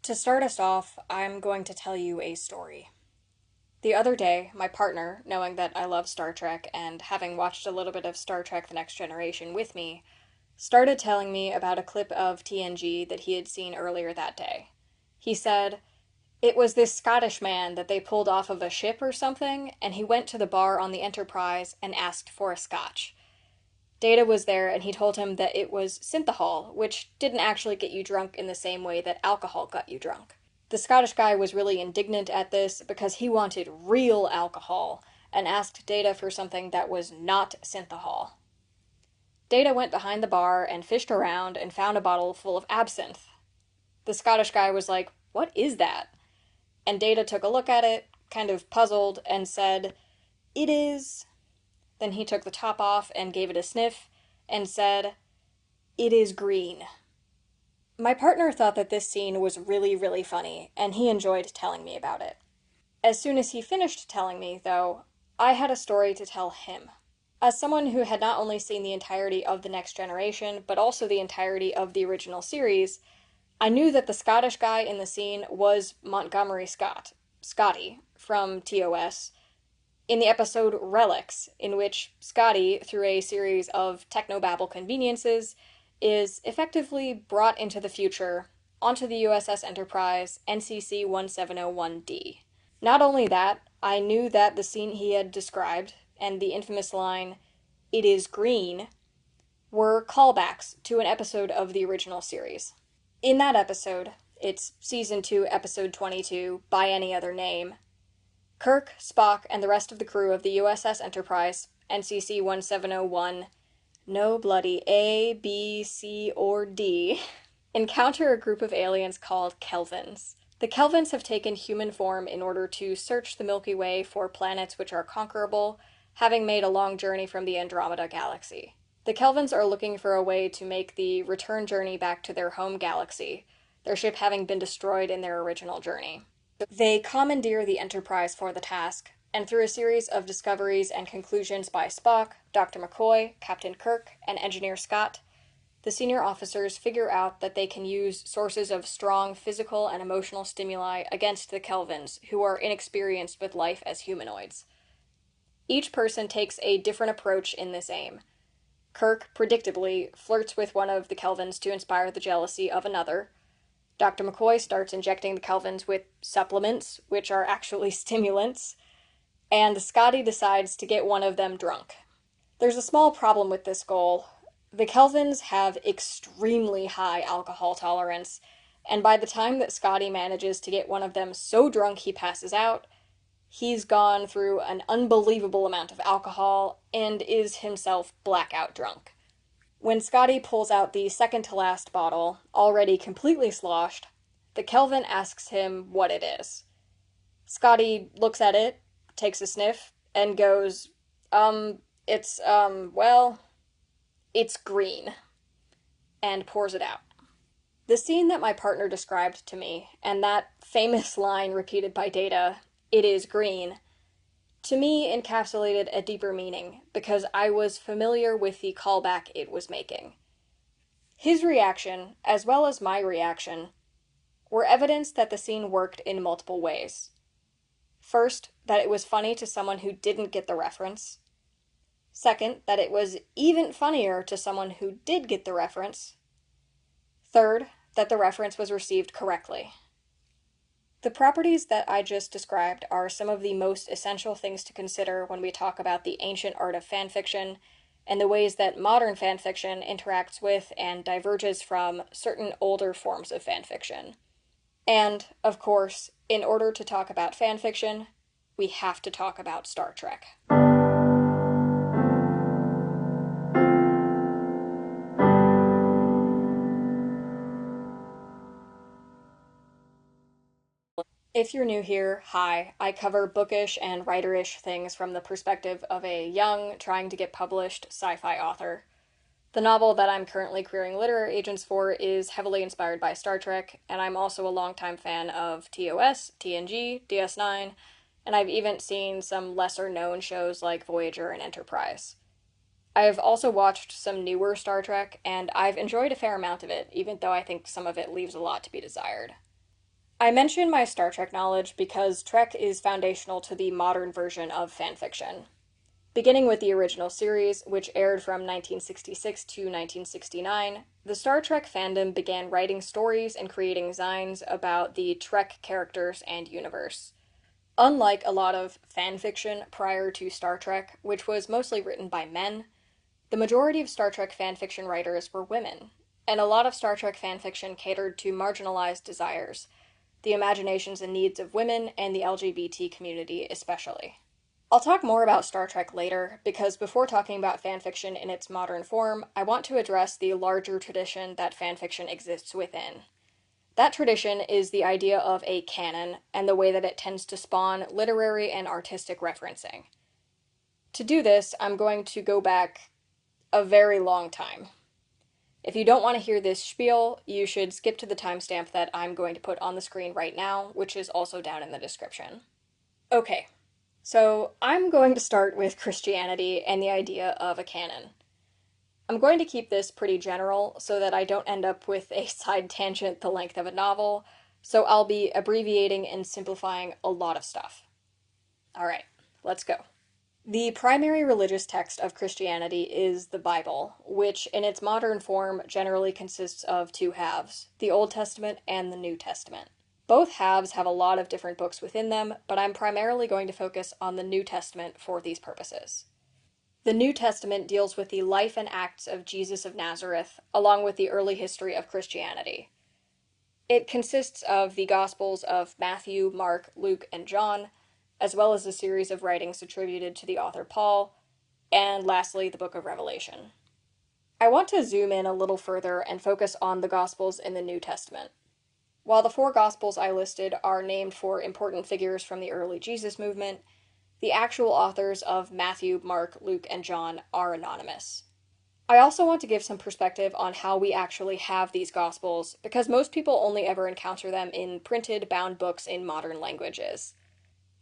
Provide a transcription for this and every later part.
To start us off, I'm going to tell you a story. The other day, my partner, knowing that I love Star Trek and having watched a little bit of Star Trek The Next Generation with me, started telling me about a clip of TNG that he had seen earlier that day. He said, it was this Scottish man that they pulled off of a ship or something, and he went to the bar on the Enterprise and asked for a scotch. Data was there, and he told him that it was synthahol, which didn't actually get you drunk in the same way that alcohol got you drunk. The Scottish guy was really indignant at this because he wanted real alcohol and asked Data for something that was not synthahol. Data went behind the bar and fished around and found a bottle full of absinthe. The Scottish guy was like, "What is that?" And Data took a look at it, kind of puzzled, and said, "It is..." Then he took the top off and gave it a sniff and said, "It is green." My partner thought that this scene was really, really funny, and he enjoyed telling me about it. As soon as he finished telling me, though, I had a story to tell him. As someone who had not only seen the entirety of The Next Generation, but also the entirety of the original series, I knew that the Scottish guy in the scene was Montgomery Scott, Scotty, from TOS, in the episode Relics, in which Scotty, through a series of technobabble conveniences, is effectively brought into the future onto the USS Enterprise NCC 1701D. Not only that, I knew that the scene he had described, and the infamous line, "It is green," were callbacks to an episode of the original series. In that episode, it's Season 2, Episode 22, By Any Other Name, Kirk, Spock, and the rest of the crew of the USS Enterprise, NCC 1701, no bloody A, B, C, or D, encounter a group of aliens called Kelvins. The Kelvins have taken human form in order to search the Milky Way for planets which are conquerable, having made a long journey from the Andromeda Galaxy. The Kelvins are looking for a way to make the return journey back to their home galaxy, their ship having been destroyed in their original journey. They commandeer the Enterprise for the task, and through a series of discoveries and conclusions by Spock, Dr. McCoy, Captain Kirk, and Engineer Scott, the senior officers figure out that they can use sources of strong physical and emotional stimuli against the Kelvins, who are inexperienced with life as humanoids. Each person takes a different approach in this aim. Kirk, predictably, flirts with one of the Kelvins to inspire the jealousy of another. Dr. McCoy starts injecting the Kelvins with supplements, which are actually stimulants, and Scotty decides to get one of them drunk. There's a small problem with this goal. The Kelvins have extremely high alcohol tolerance, and by the time that Scotty manages to get one of them so drunk he passes out, he's gone through an unbelievable amount of alcohol and is himself blackout drunk. When Scotty pulls out the second-to-last bottle, already completely sloshed, the Kelvin asks him what it is. Scotty looks at it, takes a sniff, and goes, it's green, and pours it out. The scene that my partner described to me, and that famous line repeated by Data, "It is green," to me encapsulated a deeper meaning, because I was familiar with the callback it was making. His reaction, as well as my reaction, were evidence that the scene worked in multiple ways. First, that it was funny to someone who didn't get the reference. Second, that it was even funnier to someone who did get the reference. Third, that the reference was received correctly. The properties that I just described are some of the most essential things to consider when we talk about the ancient art of fanfiction and the ways that modern fanfiction interacts with and diverges from certain older forms of fanfiction. And, of course, in order to talk about fanfiction, we have to talk about Star Trek. If you're new here, hi. I cover bookish and writerish things from the perspective of a young, trying to get published sci-fi author. The novel that I'm currently querying literary agents for is heavily inspired by Star Trek, and I'm also a longtime fan of TOS, TNG, DS9, and I've even seen some lesser-known shows like Voyager and Enterprise. I've also watched some newer Star Trek, and I've enjoyed a fair amount of it, even though I think some of it leaves a lot to be desired. I mention my Star Trek knowledge because Trek is foundational to the modern version of fanfiction. Beginning with the original series, which aired from 1966 to 1969, the Star Trek fandom began writing stories and creating zines about the Trek characters and universe. Unlike a lot of fanfiction prior to Star Trek, which was mostly written by men, the majority of Star Trek fanfiction writers were women, and a lot of Star Trek fanfiction catered to marginalized desires, the imaginations and needs of women and the LGBT community especially. I'll talk more about Star Trek later, because before talking about fanfiction in its modern form, I want to address the larger tradition that fanfiction exists within. That tradition is the idea of a canon and the way that it tends to spawn literary and artistic referencing. To do this, I'm going to go back a very long time. If you don't want to hear this spiel, you should skip to the timestamp that I'm going to put on the screen right now, which is also down in the description. Okay, so I'm going to start with Christianity and the idea of a canon. I'm going to keep this pretty general so that I don't end up with a side tangent the length of a novel, so I'll be abbreviating and simplifying a lot of stuff. Alright, let's go. The primary religious text of Christianity is the Bible, which in its modern form generally consists of two halves, the Old Testament and the New Testament. Both halves have a lot of different books within them, but I'm primarily going to focus on the New Testament for these purposes. The New Testament deals with the life and acts of Jesus of Nazareth, along with the early history of Christianity. It consists of the Gospels of Matthew, Mark, Luke, and John, as well as a series of writings attributed to the author Paul, and lastly, the Book of Revelation. I want to zoom in a little further and focus on the Gospels in the New Testament. While the four Gospels I listed are named for important figures from the early Jesus movement, the actual authors of Matthew, Mark, Luke, and John are anonymous. I also want to give some perspective on how we actually have these Gospels, because most people only ever encounter them in printed, bound books in modern languages.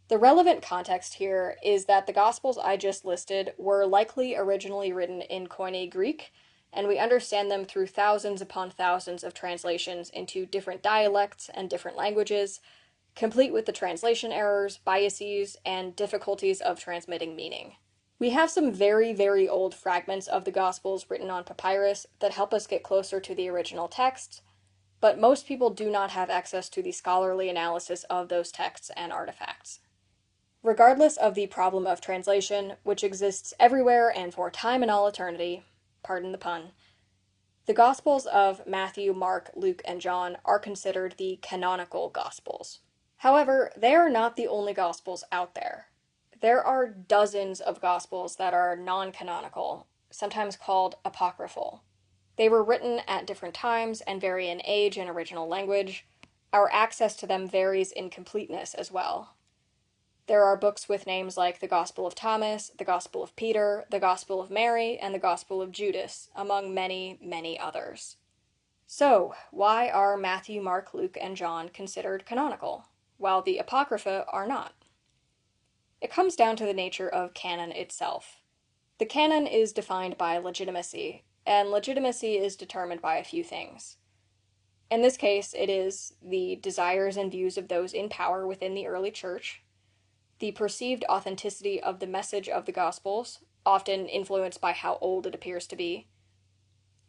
The relevant context here is that the Gospels I just listed were likely originally written in Koine Greek, and we understand them through thousands upon thousands of translations into different dialects and different languages, complete with the translation errors, biases, and difficulties of transmitting meaning. We have some very, very old fragments of the Gospels written on papyrus that help us get closer to the original text, but most people do not have access to the scholarly analysis of those texts and artifacts. Regardless of the problem of translation, which exists everywhere and for time and all eternity, pardon the pun, the Gospels of Matthew, Mark, Luke, and John are considered the canonical Gospels. However, they are not the only Gospels out there. There are dozens of Gospels that are non-canonical, sometimes called apocryphal. They were written at different times and vary in age and original language. Our access to them varies in completeness as well. There are books with names like the Gospel of Thomas, the Gospel of Peter, the Gospel of Mary, and the Gospel of Judas, among many, many others. So, why are Matthew, Mark, Luke, and John considered canonical, while the Apocrypha are not? It comes down to the nature of canon itself. The canon is defined by legitimacy, and legitimacy is determined by a few things. In this case, it is the desires and views of those in power within the early church, the perceived authenticity of the message of the Gospels, often influenced by how old it appears to be,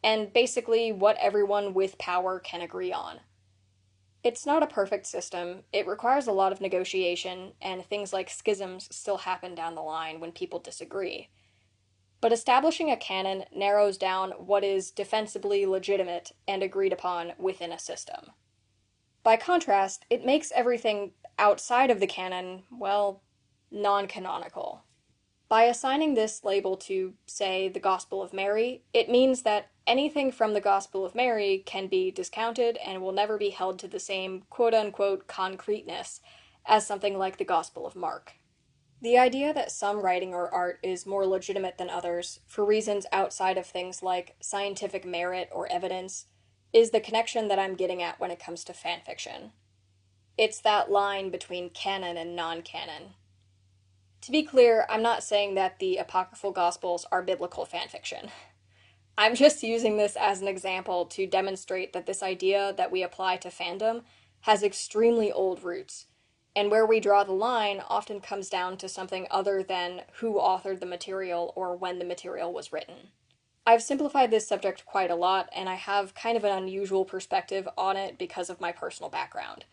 and basically what everyone with power can agree on. It's not a perfect system, it requires a lot of negotiation, and things like schisms still happen down the line when people disagree. But establishing a canon narrows down what is defensibly legitimate and agreed upon within a system. By contrast, it makes everything outside of the canon, well, non-canonical. By assigning this label to, say, the Gospel of Mary, it means that anything from the Gospel of Mary can be discounted and will never be held to the same quote-unquote concreteness as something like the Gospel of Mark. The idea that some writing or art is more legitimate than others, for reasons outside of things like scientific merit or evidence, is the connection that I'm getting at when it comes to fanfiction. It's that line between canon and non-canon. To be clear, I'm not saying that the apocryphal Gospels are biblical fanfiction. I'm just using this as an example to demonstrate that this idea that we apply to fandom has extremely old roots, and where we draw the line often comes down to something other than who authored the material or when the material was written. I've simplified this subject quite a lot, and I have kind of an unusual perspective on it because of my personal background.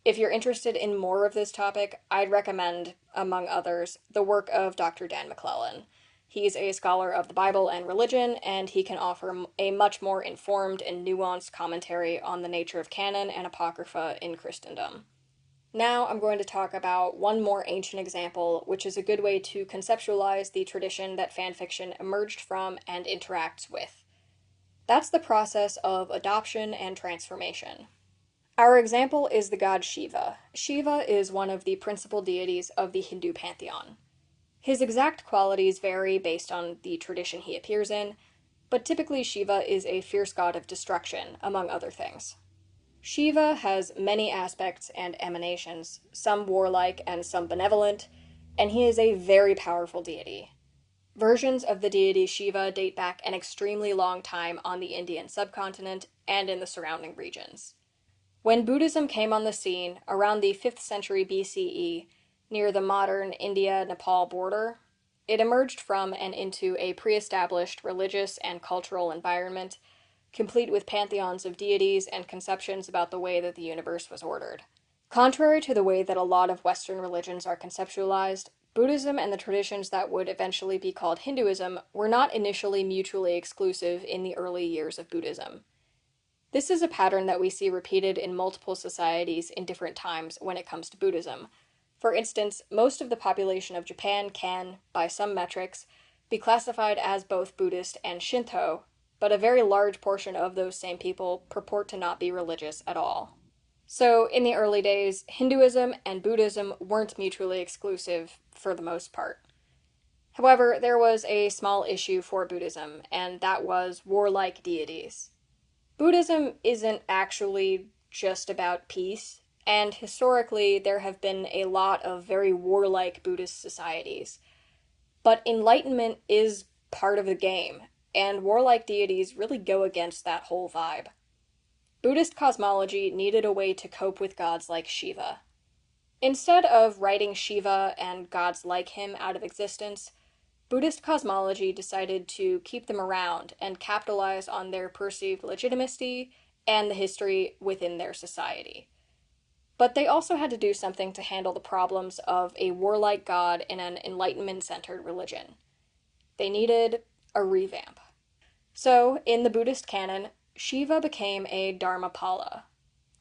If you're interested in more of this topic, I'd recommend, among others, the work of Dr. Dan McClellan. He's a scholar of the Bible and religion, and he can offer a much more informed and nuanced commentary on the nature of canon and apocrypha in Christendom. Now I'm going to talk about one more ancient example, which is a good way to conceptualize the tradition that fanfiction emerged from and interacts with. That's the process of adoption and transformation. Our example is the god Shiva. Shiva is one of the principal deities of the Hindu pantheon. His exact qualities vary based on the tradition he appears in, but typically Shiva is a fierce god of destruction, among other things. Shiva has many aspects and emanations, some warlike and some benevolent, and he is a very powerful deity. Versions of the deity Shiva date back an extremely long time on the Indian subcontinent and in the surrounding regions. When Buddhism came on the scene around the 5th century BCE, near the modern India-Nepal border, it emerged from and into a pre-established religious and cultural environment, complete with pantheons of deities and conceptions about the way that the universe was ordered. Contrary to the way that a lot of Western religions are conceptualized, Buddhism and the traditions that would eventually be called Hinduism were not initially mutually exclusive in the early years of Buddhism. This is a pattern that we see repeated in multiple societies in different times when it comes to Buddhism. For instance, most of the population of Japan can, by some metrics, be classified as both Buddhist and Shinto, but a very large portion of those same people purport to not be religious at all. So, in the early days, Hinduism and Buddhism weren't mutually exclusive for the most part. However, there was a small issue for Buddhism, and that was warlike deities. Buddhism isn't actually just about peace, and historically there have been a lot of very warlike Buddhist societies. But enlightenment is part of the game, and warlike deities really go against that whole vibe. Buddhist cosmology needed a way to cope with gods like Shiva. Instead of writing Shiva and gods like him out of existence, Buddhist cosmology decided to keep them around and capitalize on their perceived legitimacy and the history within their society. But they also had to do something to handle the problems of a warlike god in an enlightenment-centered religion. They needed a revamp. So, in the Buddhist canon, Shiva became a Dharmapala.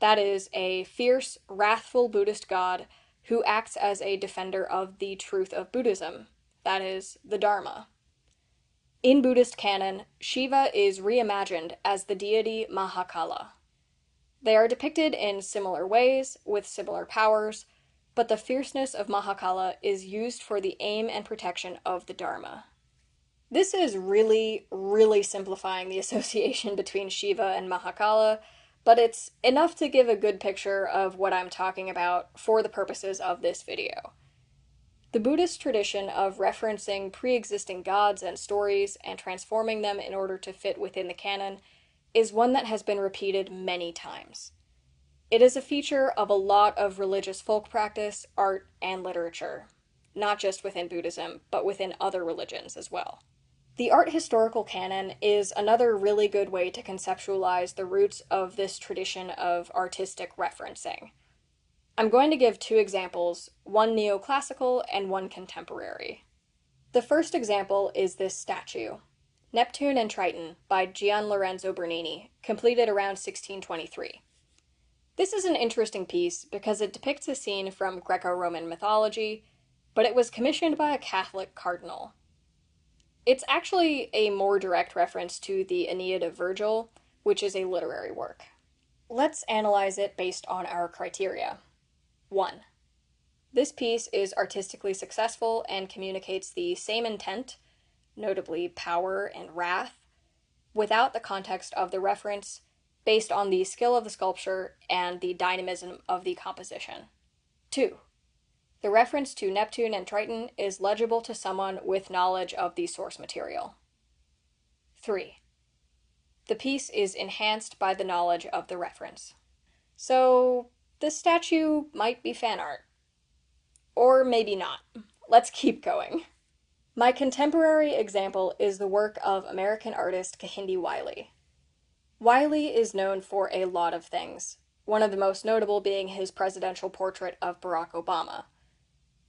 That is, a fierce, wrathful Buddhist god who acts as a defender of the truth of Buddhism, that is, the Dharma. In Buddhist canon, Shiva is reimagined as the deity Mahakala. They are depicted in similar ways, with similar powers, but the fierceness of Mahakala is used for the aim and protection of the Dharma. This is really, really simplifying the association between Shiva and Mahakala, but it's enough to give a good picture of what I'm talking about for the purposes of this video. The Buddhist tradition of referencing pre-existing gods and stories and transforming them in order to fit within the canon is one that has been repeated many times. It is a feature of a lot of religious folk practice, art, and literature, not just within Buddhism, but within other religions as well. The art historical canon is another really good way to conceptualize the roots of this tradition of artistic referencing. I'm going to give two examples, one neoclassical and one contemporary. The first example is this statue, Neptune and Triton by Gian Lorenzo Bernini, completed around 1623. This is an interesting piece because it depicts a scene from Greco-Roman mythology, but it was commissioned by a Catholic cardinal. It's actually a more direct reference to the Aeneid of Virgil, which is a literary work. Let's analyze it based on our criteria. 1. This piece is artistically successful and communicates the same intent, notably power and wrath, without the context of the reference, based on the skill of the sculpture and the dynamism of the composition. 2. The reference to Neptune and Triton is legible to someone with knowledge of the source material. 3. The piece is enhanced by the knowledge of the reference. So, This statue might be fan art. Or maybe not. Let's keep going. My contemporary example is the work of American artist Kehinde Wiley. Wiley is known for a lot of things, one of the most notable being his presidential portrait of Barack Obama.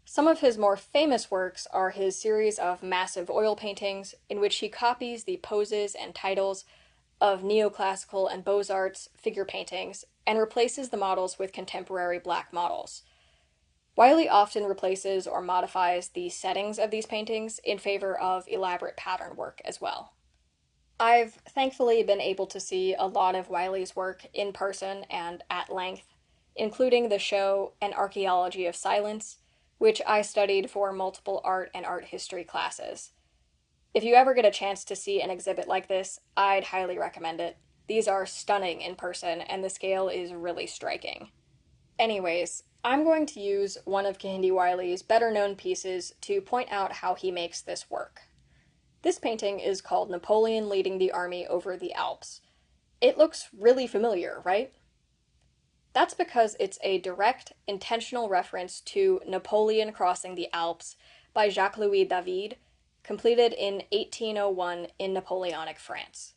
Some of his more famous works are his series of massive oil paintings in which he copies the poses and titles of neoclassical and Beaux-Arts figure paintings and replaces the models with contemporary black models. Wiley often replaces or modifies the settings of these paintings in favor of elaborate pattern work as well. I've thankfully been able to see a lot of Wiley's work in person and at length, including the show An Archaeology of Silence, which I studied for multiple art and art history classes. If you ever get a chance to see an exhibit like this, I'd highly recommend it. These are stunning in person, and the scale is really striking. Anyways, I'm going to use one of Kehinde Wiley's better-known pieces to point out how he makes this work. This painting is called Napoleon Leading the Army Over the Alps. It looks really familiar, right? That's because it's a direct, intentional reference to Napoleon Crossing the Alps by Jacques-Louis David, completed in 1801 in Napoleonic France.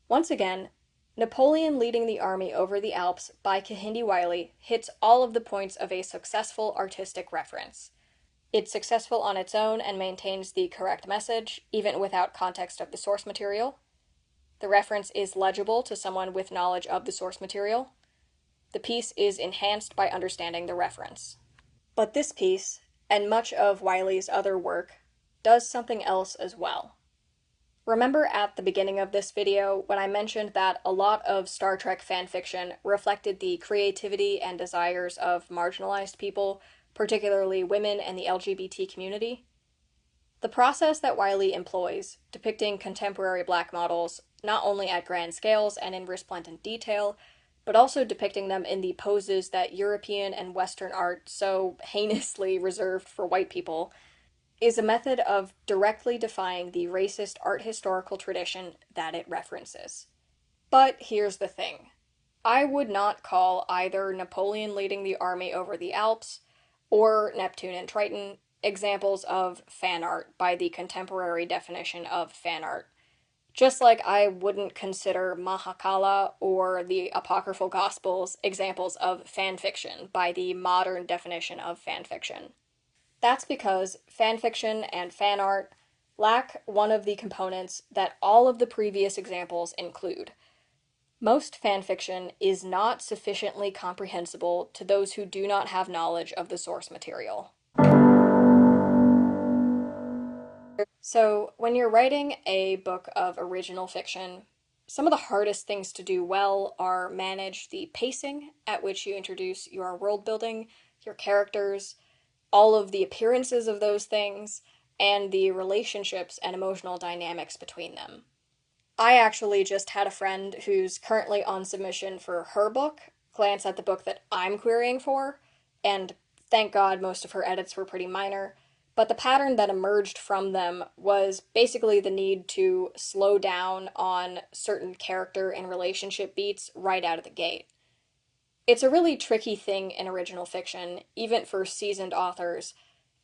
Once again, Napoleon Leading the Army Over the Alps by Kehinde Wiley hits all of the points of a successful artistic reference. It's successful on its own and maintains the correct message, even without context of the source material. The reference is legible to someone with knowledge of the source material. The piece is enhanced by understanding the reference. But this piece, and much of Wiley's other work, does something else as well. Remember at the beginning of this video when I mentioned that a lot of Star Trek fanfiction reflected the creativity and desires of marginalized people, particularly women and the LGBT community? The process that Wiley employs, depicting contemporary black models, not only at grand scales and in resplendent detail, but also depicting them in the poses that European and Western art so heinously reserved for white people, is a method of directly defying the racist art historical tradition that it references. But here's the thing. I would not call either Napoleon Leading the Army Over the Alps or Neptune and Triton examples of fan art by the contemporary definition of fan art. Just like I wouldn't consider Mahakala or the apocryphal gospels examples of fanfiction by the modern definition of fanfiction. That's because fanfiction and fan art lack one of the components that all of the previous examples include. Most fanfiction is not sufficiently comprehensible to those who do not have knowledge of the source material. So, when you're writing a book of original fiction, some of the hardest things to do well are manage the pacing at which you introduce your world building, your characters, all of the appearances of those things, and the relationships and emotional dynamics between them. I actually just had a friend who's currently on submission for her book glance at the book that I'm querying for, and thank God most of her edits were pretty minor, but the pattern that emerged from them was basically the need to slow down on certain character and relationship beats right out of the gate. It's a really tricky thing in original fiction, even for seasoned authors,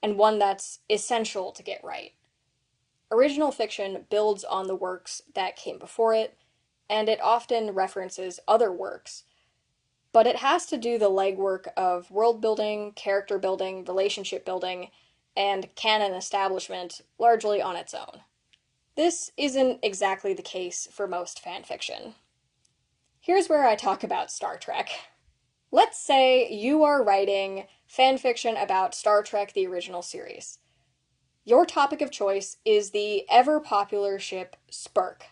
and one that's essential to get right. Original fiction builds on the works that came before it, and it often references other works, but it has to do the legwork of world building, character building, relationship building, and canon establishment largely on its own. This isn't exactly the case for most fanfiction. Here's where I talk about Star Trek. Let's say you are writing fanfiction about Star Trek the original series. Your topic of choice is the ever-popular ship Spirk.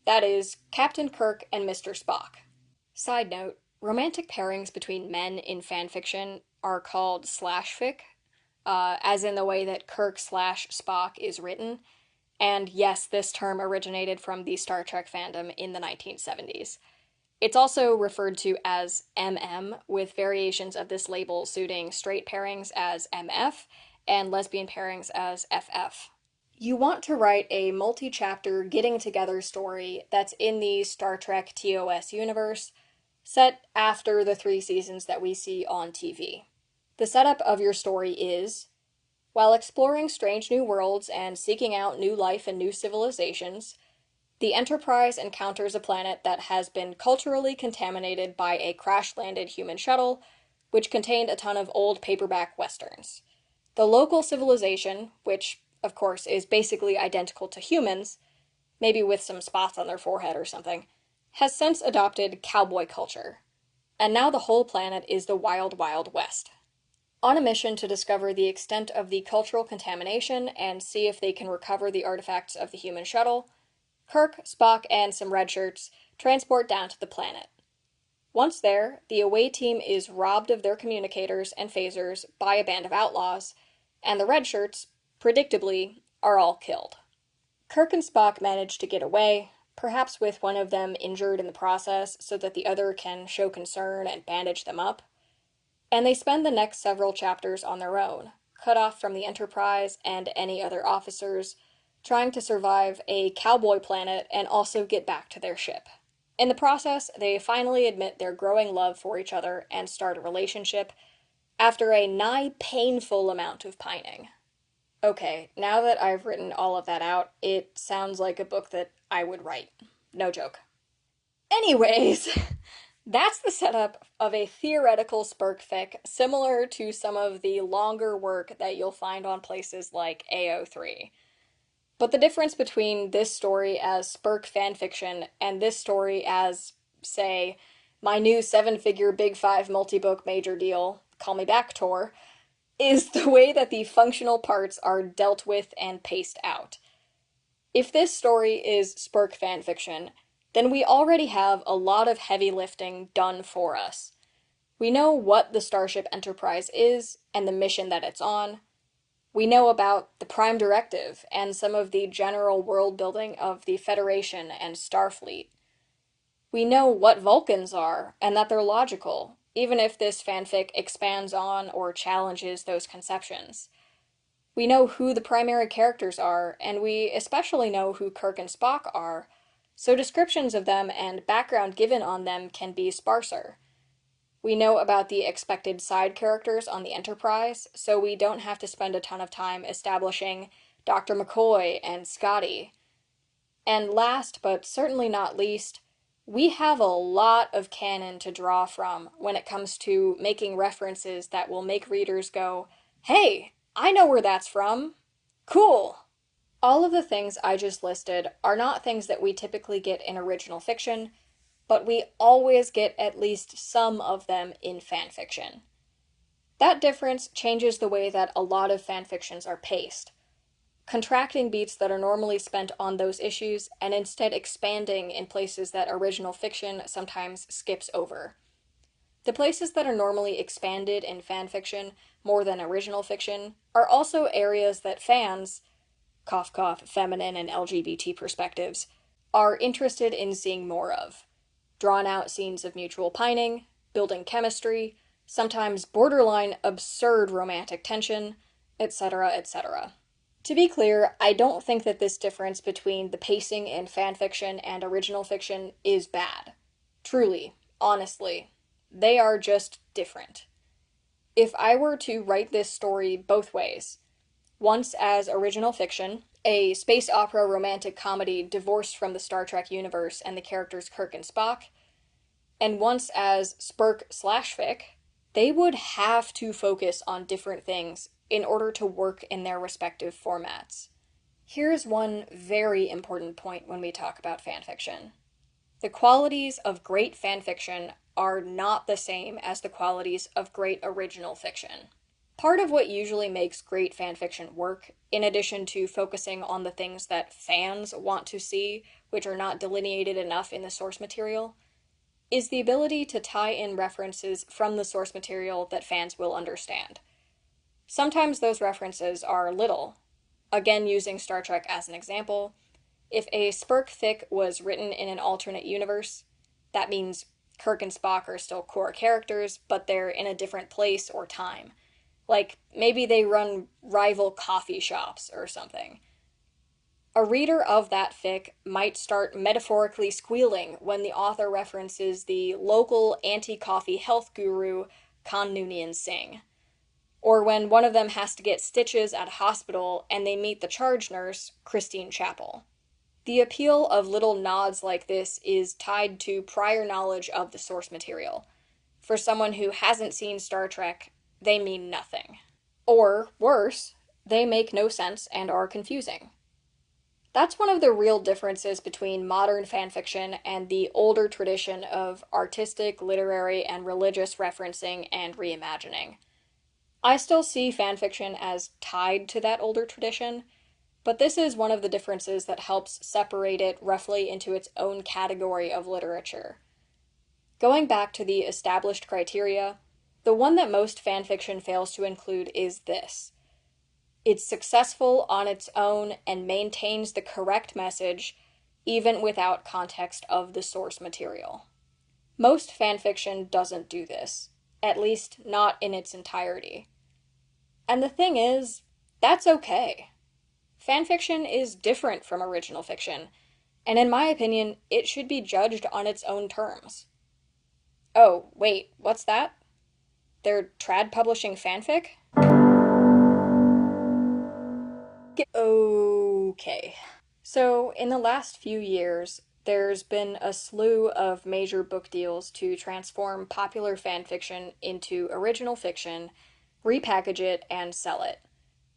That is, Captain Kirk and Mr. Spock. Side note, romantic pairings between men in fanfiction are called slashfic, as in the way that Kirk/Spock is written, and yes, this term originated from the Star Trek fandom in the 1970s. It's also referred to as MM, with variations of this label suiting straight pairings as MF, and lesbian pairings as FF. You want to write a multi-chapter getting together story that's in the Star Trek TOS universe, set after the 3 seasons that we see on TV. The setup of your story is, while exploring strange new worlds and seeking out new life and new civilizations, the Enterprise encounters a planet that has been culturally contaminated by a crash-landed human shuttle, which contained a ton of old paperback westerns. The local civilization, which, of course, is basically identical to humans, maybe with some spots on their forehead or something, has since adopted cowboy culture. And now the whole planet is the Wild Wild West. On a mission to discover the extent of the cultural contamination and see if they can recover the artifacts of the human shuttle, Kirk, Spock, and some redshirts transport down to the planet. Once there, the away team is robbed of their communicators and phasers by a band of outlaws, and the redshirts, predictably, are all killed. Kirk and Spock manage to get away, perhaps with one of them injured in the process so that the other can show concern and bandage them up. And they spend the next several chapters on their own, cut off from the Enterprise and any other officers, trying to survive a cowboy planet and also get back to their ship. In the process, they finally admit their growing love for each other and start a relationship after a nigh painful amount of pining. Okay, now that I've written all of that out, it sounds like a book that I would write. No joke. Anyways, that's the setup of a theoretical spurk fic similar to some of the longer work that you'll find on places like AO3. But the difference between this story as spurk fanfiction and this story as, say, my new 7-figure Big 5 multi-book major deal, Call Me Back tour, is the way that the functional parts are dealt with and paced out. If this story is spurk fanfiction, then we already have a lot of heavy lifting done for us. We know what the Starship Enterprise is and the mission that it's on. We know about the Prime Directive and some of the general world building of the Federation and Starfleet. We know what Vulcans are and that they're logical, even if this fanfic expands on or challenges those conceptions. We know who the primary characters are, and we especially know who Kirk and Spock are, so descriptions of them and background given on them can be sparser. We know about the expected side characters on the Enterprise, so we don't have to spend a ton of time establishing Dr. McCoy and Scotty. And last, but certainly not least, we have a lot of canon to draw from when it comes to making references that will make readers go, "Hey, I know where that's from. Cool." All of the things I just listed are not things that we typically get in original fiction, but we always get at least some of them in fanfiction. That difference changes the way that a lot of fanfictions are paced, contracting beats that are normally spent on those issues and instead expanding in places that original fiction sometimes skips over. The places that are normally expanded in fanfiction more than original fiction are also areas that fans, cough cough, feminine and LGBT perspectives, are interested in seeing more of. Drawn-out scenes of mutual pining, building chemistry, sometimes borderline absurd romantic tension, etc., etc. To be clear, I don't think that this difference between the pacing in fanfiction and original fiction is bad. Truly, honestly, they are just different. If I were to write this story both ways, once as original fiction, a space opera romantic comedy divorced from the Star Trek universe and the characters Kirk and Spock, and once as spurk/fic, they would have to focus on different things in order to work in their respective formats. Here's one very important point when we talk about fanfiction. The qualities of great fanfiction are not the same as the qualities of great original fiction. Part of what usually makes great fanfiction work, in addition to focusing on the things that fans want to see, which are not delineated enough in the source material, is the ability to tie in references from the source material that fans will understand. Sometimes those references are little. Again, using Star Trek as an example, if a spurk fic was written in an alternate universe, that means Kirk and Spock are still core characters, but they're in a different place or time. Like, maybe they run rival coffee shops or something. A reader of that fic might start metaphorically squealing when the author references the local anti-coffee health guru Khan Noonien Singh, or when one of them has to get stitches at a hospital and they meet the charge nurse, Christine Chappell. The appeal of little nods like this is tied to prior knowledge of the source material. For someone who hasn't seen Star Trek, they mean nothing. Or, worse, they make no sense and are confusing. That's one of the real differences between modern fanfiction and the older tradition of artistic, literary, and religious referencing and reimagining. I still see fanfiction as tied to that older tradition, but this is one of the differences that helps separate it roughly into its own category of literature. Going back to the established criteria, the one that most fanfiction fails to include is this. It's successful on its own and maintains the correct message, even without context of the source material. Most fanfiction doesn't do this, at least not in its entirety. And the thing is, that's okay. Fanfiction is different from original fiction, and in my opinion, it should be judged on its own terms. Oh, wait, what's that? They're trad publishing fanfic? Okay. So, in the last few years, there's been a slew of major book deals to transform popular fanfiction into original fiction, repackage it, and sell it,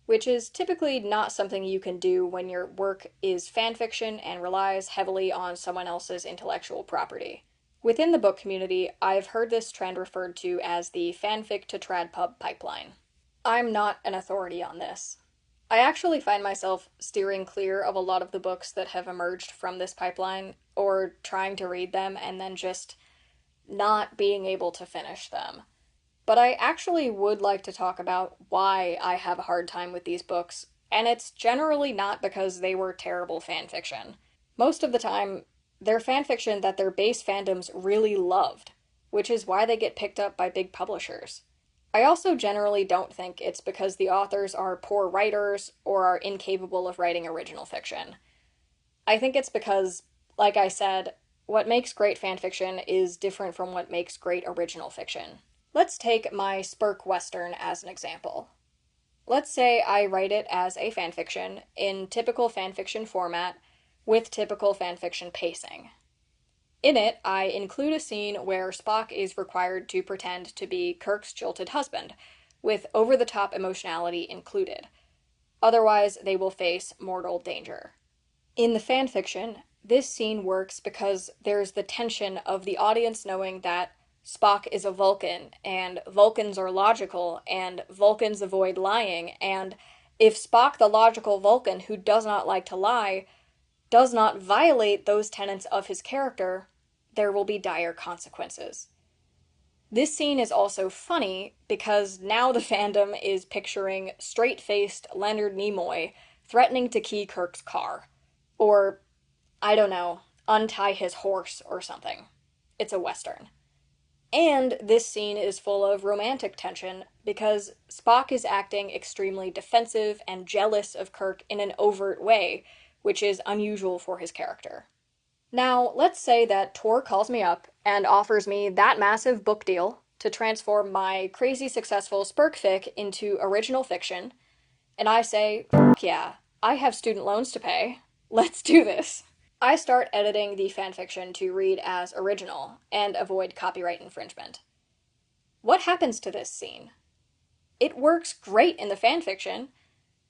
which is typically not something you can do when your work is fanfiction and relies heavily on someone else's intellectual property. Within the book community, I've heard this trend referred to as the fanfic to tradpub pipeline. I'm not an authority on this. I actually find myself steering clear of a lot of the books that have emerged from this pipeline, or trying to read them and then just not being able to finish them. But I actually would like to talk about why I have a hard time with these books, and it's generally not because they were terrible fanfiction. Most of the time, they're fanfiction that their base fandoms really loved, which is why they get picked up by big publishers. I also generally don't think it's because the authors are poor writers or are incapable of writing original fiction. I think it's because, like I said, what makes great fanfiction is different from what makes great original fiction. Let's take my Spurk Western as an example. Let's say I write it as a fanfiction in typical fanfiction format with typical fanfiction pacing. In it, I include a scene where Spock is required to pretend to be Kirk's jilted husband, with over-the-top emotionality included. Otherwise, they will face mortal danger. In the fanfiction, this scene works because there's the tension of the audience knowing that Spock is a Vulcan, and Vulcans are logical, and Vulcans avoid lying, and if Spock, the logical Vulcan who does not like to lie, does not violate those tenets of his character, there will be dire consequences. This scene is also funny because now the fandom is picturing straight-faced Leonard Nimoy threatening to key Kirk's car. Or, I don't know, untie his horse or something. It's a Western. And this scene is full of romantic tension because Spock is acting extremely defensive and jealous of Kirk in an overt way, which is unusual for his character. Now, let's say that Tor calls me up and offers me that massive book deal to transform my crazy successful Spurk fic into original fiction, and I say, "F yeah, I have student loans to pay. Let's do this." I start editing the fanfiction to read as original and avoid copyright infringement. What happens to this scene? It works great in the fanfiction,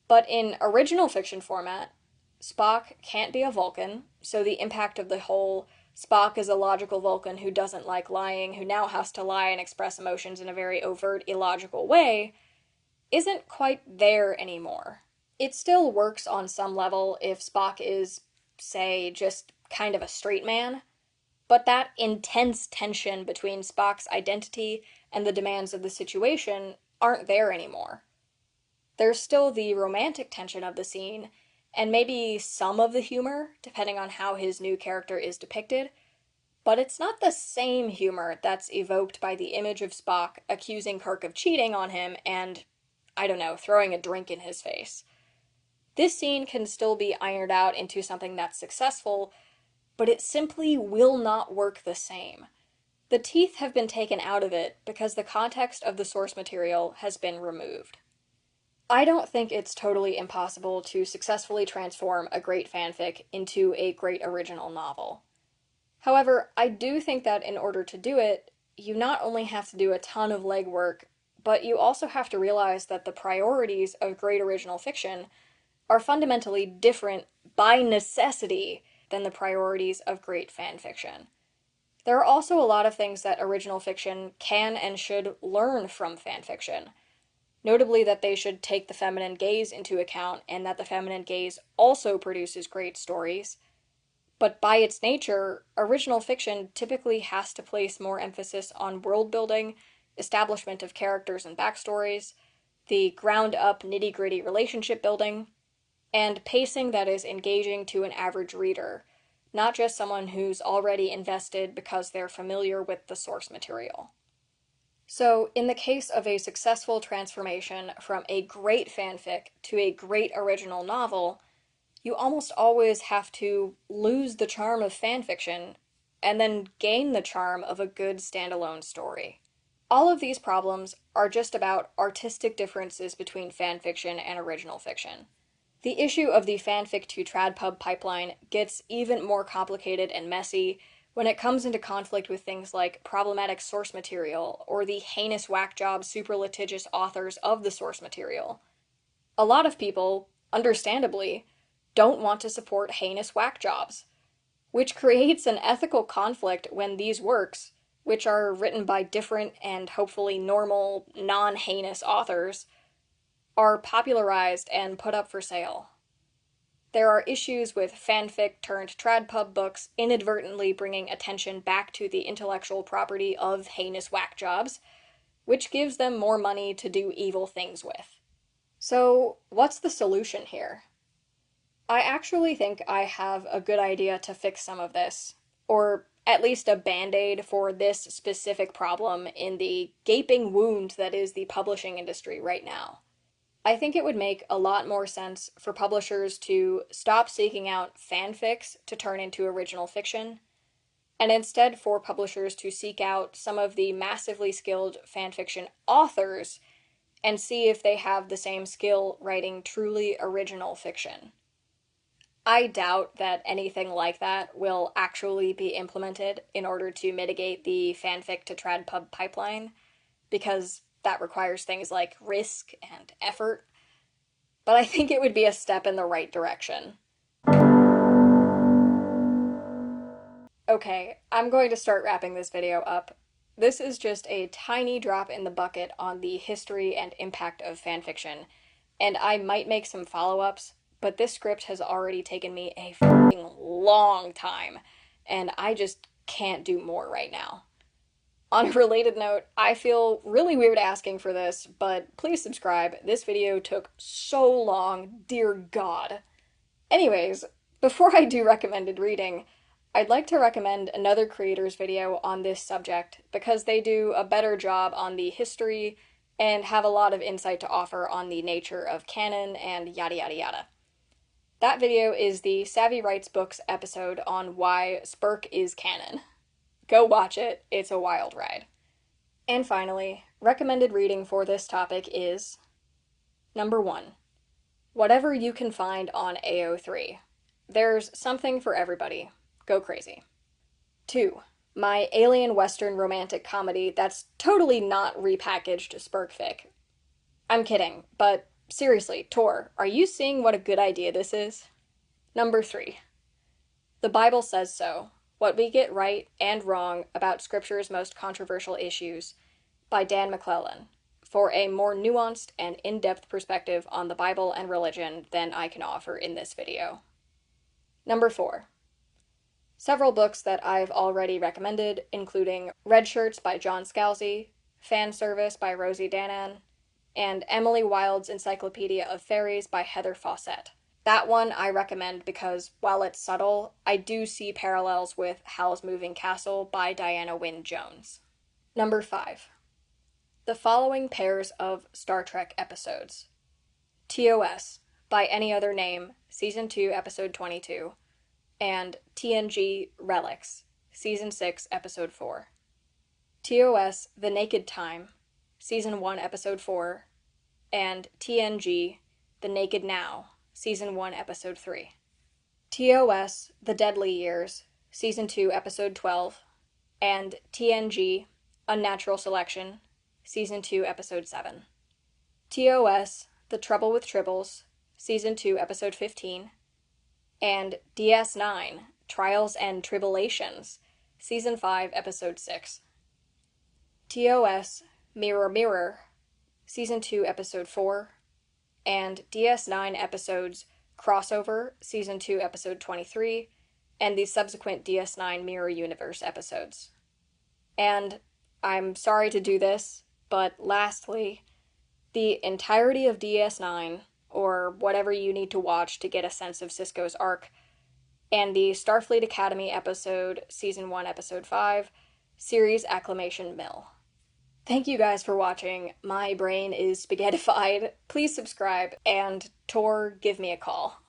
but in original fiction format, Spock can't be a Vulcan, so the impact of the whole Spock is a logical Vulcan who doesn't like lying, who now has to lie and express emotions in a very overt, illogical way, isn't quite there anymore. It still works on some level if Spock is, say, just kind of a straight man, but that intense tension between Spock's identity and the demands of the situation aren't there anymore. There's still the romantic tension of the scene, and maybe some of the humor, depending on how his new character is depicted, but it's not the same humor that's evoked by the image of Spock accusing Kirk of cheating on him and, I don't know, throwing a drink in his face. this scene can still be ironed out into something that's successful, but it simply will not work the same. The teeth have been taken out of it because the context of the source material has been removed. I don't think it's totally impossible to successfully transform a great fanfic into a great original novel. However, I do think that in order to do it, you not only have to do a ton of legwork, but you also have to realize that the priorities of great original fiction are fundamentally different by necessity than the priorities of great fanfiction. There are also a lot of things that original fiction can and should learn from fanfiction. Notably that they should take the feminine gaze into account and that the feminine gaze also produces great stories. But by its nature, original fiction typically has to place more emphasis on world building, establishment of characters and backstories, the ground-up nitty-gritty relationship building, and pacing that is engaging to an average reader, not just someone who's already invested because they're familiar with the source material. So, in the case of a successful transformation from a great fanfic to a great original novel, you almost always have to lose the charm of fanfiction and then gain the charm of a good standalone story. All of these problems are just about artistic differences between fanfiction and original fiction. The issue of the fanfic to tradpub pipeline gets even more complicated and messy when it comes into conflict with things like problematic source material or the heinous whack job super litigious authors of the source material. A lot of people, understandably, don't want to support heinous whack jobs, which creates an ethical conflict when these works, which are written by different and hopefully normal, non-heinous authors, are popularized and put up for sale. There are issues with fanfic turned tradpub books inadvertently bringing attention back to the intellectual property of heinous whack jobs, which gives them more money to do evil things with. So, what's the solution here? I actually think I have a good idea to fix some of this, or at least a band-aid for this specific problem in the gaping wound that is the publishing industry right now. I think it would make a lot more sense for publishers to stop seeking out fanfics to turn into original fiction, and instead for publishers to seek out some of the massively skilled fanfiction authors and see if they have the same skill writing truly original fiction. I doubt that anything like that will actually be implemented in order to mitigate the fanfic to tradpub pipeline, because that requires things like risk and effort, but I think it would be a step in the right direction. Okay, I'm going to start wrapping this video up. This is just a tiny drop in the bucket on the history and impact of fanfiction, and I might make some follow-ups, but this script has already taken me a f***ing long time, and I just can't do more right now. On a related note, I feel really weird asking for this, but please subscribe. This video took so long, dear God. Anyways, before I do recommended reading, I'd like to recommend another creator's video on this subject because they do a better job on the history and have a lot of insight to offer on the nature of canon and yada yada yada. That video is the Savvy Writes Books episode on why Spurk is canon. Go watch it, it's a wild ride. And finally, recommended reading for this topic is number 1. Whatever you can find on AO3. There's something for everybody. Go crazy. 2. My alien western romantic comedy that's totally not repackaged Spurkfic. I'm kidding, but seriously, Tor, are you seeing what a good idea this is? Number 3. The Bible Says So. What We Get Right and Wrong About Scripture's Most Controversial Issues by Dan McClellan, for a more nuanced and in-depth perspective on the Bible and religion than I can offer in this video. Number 4. Several books that I've already recommended, including Red Shirts by John Scalzi, Fan Service by Rosie Danan, and Emily Wilde's Encyclopedia of Fairies by Heather Fawcett. That one I recommend because, while it's subtle, I do see parallels with Howl's Moving Castle by Diana Wynne Jones. Number 5. The following pairs of Star Trek episodes: TOS, by Any Other Name, Season 2, Episode 22, and TNG Relics, Season 6, Episode 4. TOS The Naked Time, Season 1, Episode 4, and TNG The Naked Now, Season 1, Episode 3. TOS The Deadly Years, Season 2, Episode 12, and TNG Unnatural Selection, Season 2, Episode 7. TOS The Trouble with Tribbles, Season 2, Episode 15, and DS9 Trials and Tribulations, Season 5, Episode 6. TOS Mirror Mirror, Season 2, Episode 4, and DS9 episodes Crossover, Season 2, Episode 23, and the subsequent DS9 Mirror Universe episodes. And I'm sorry to do this, but lastly, the entirety of DS9, or whatever you need to watch to get a sense of Cisco's arc, and the Starfleet Academy episode, Season 1, Episode 5, Series Acclamation Mill. Thank you guys for watching. My brain is spaghettified. Please subscribe, and Tor, give me a call.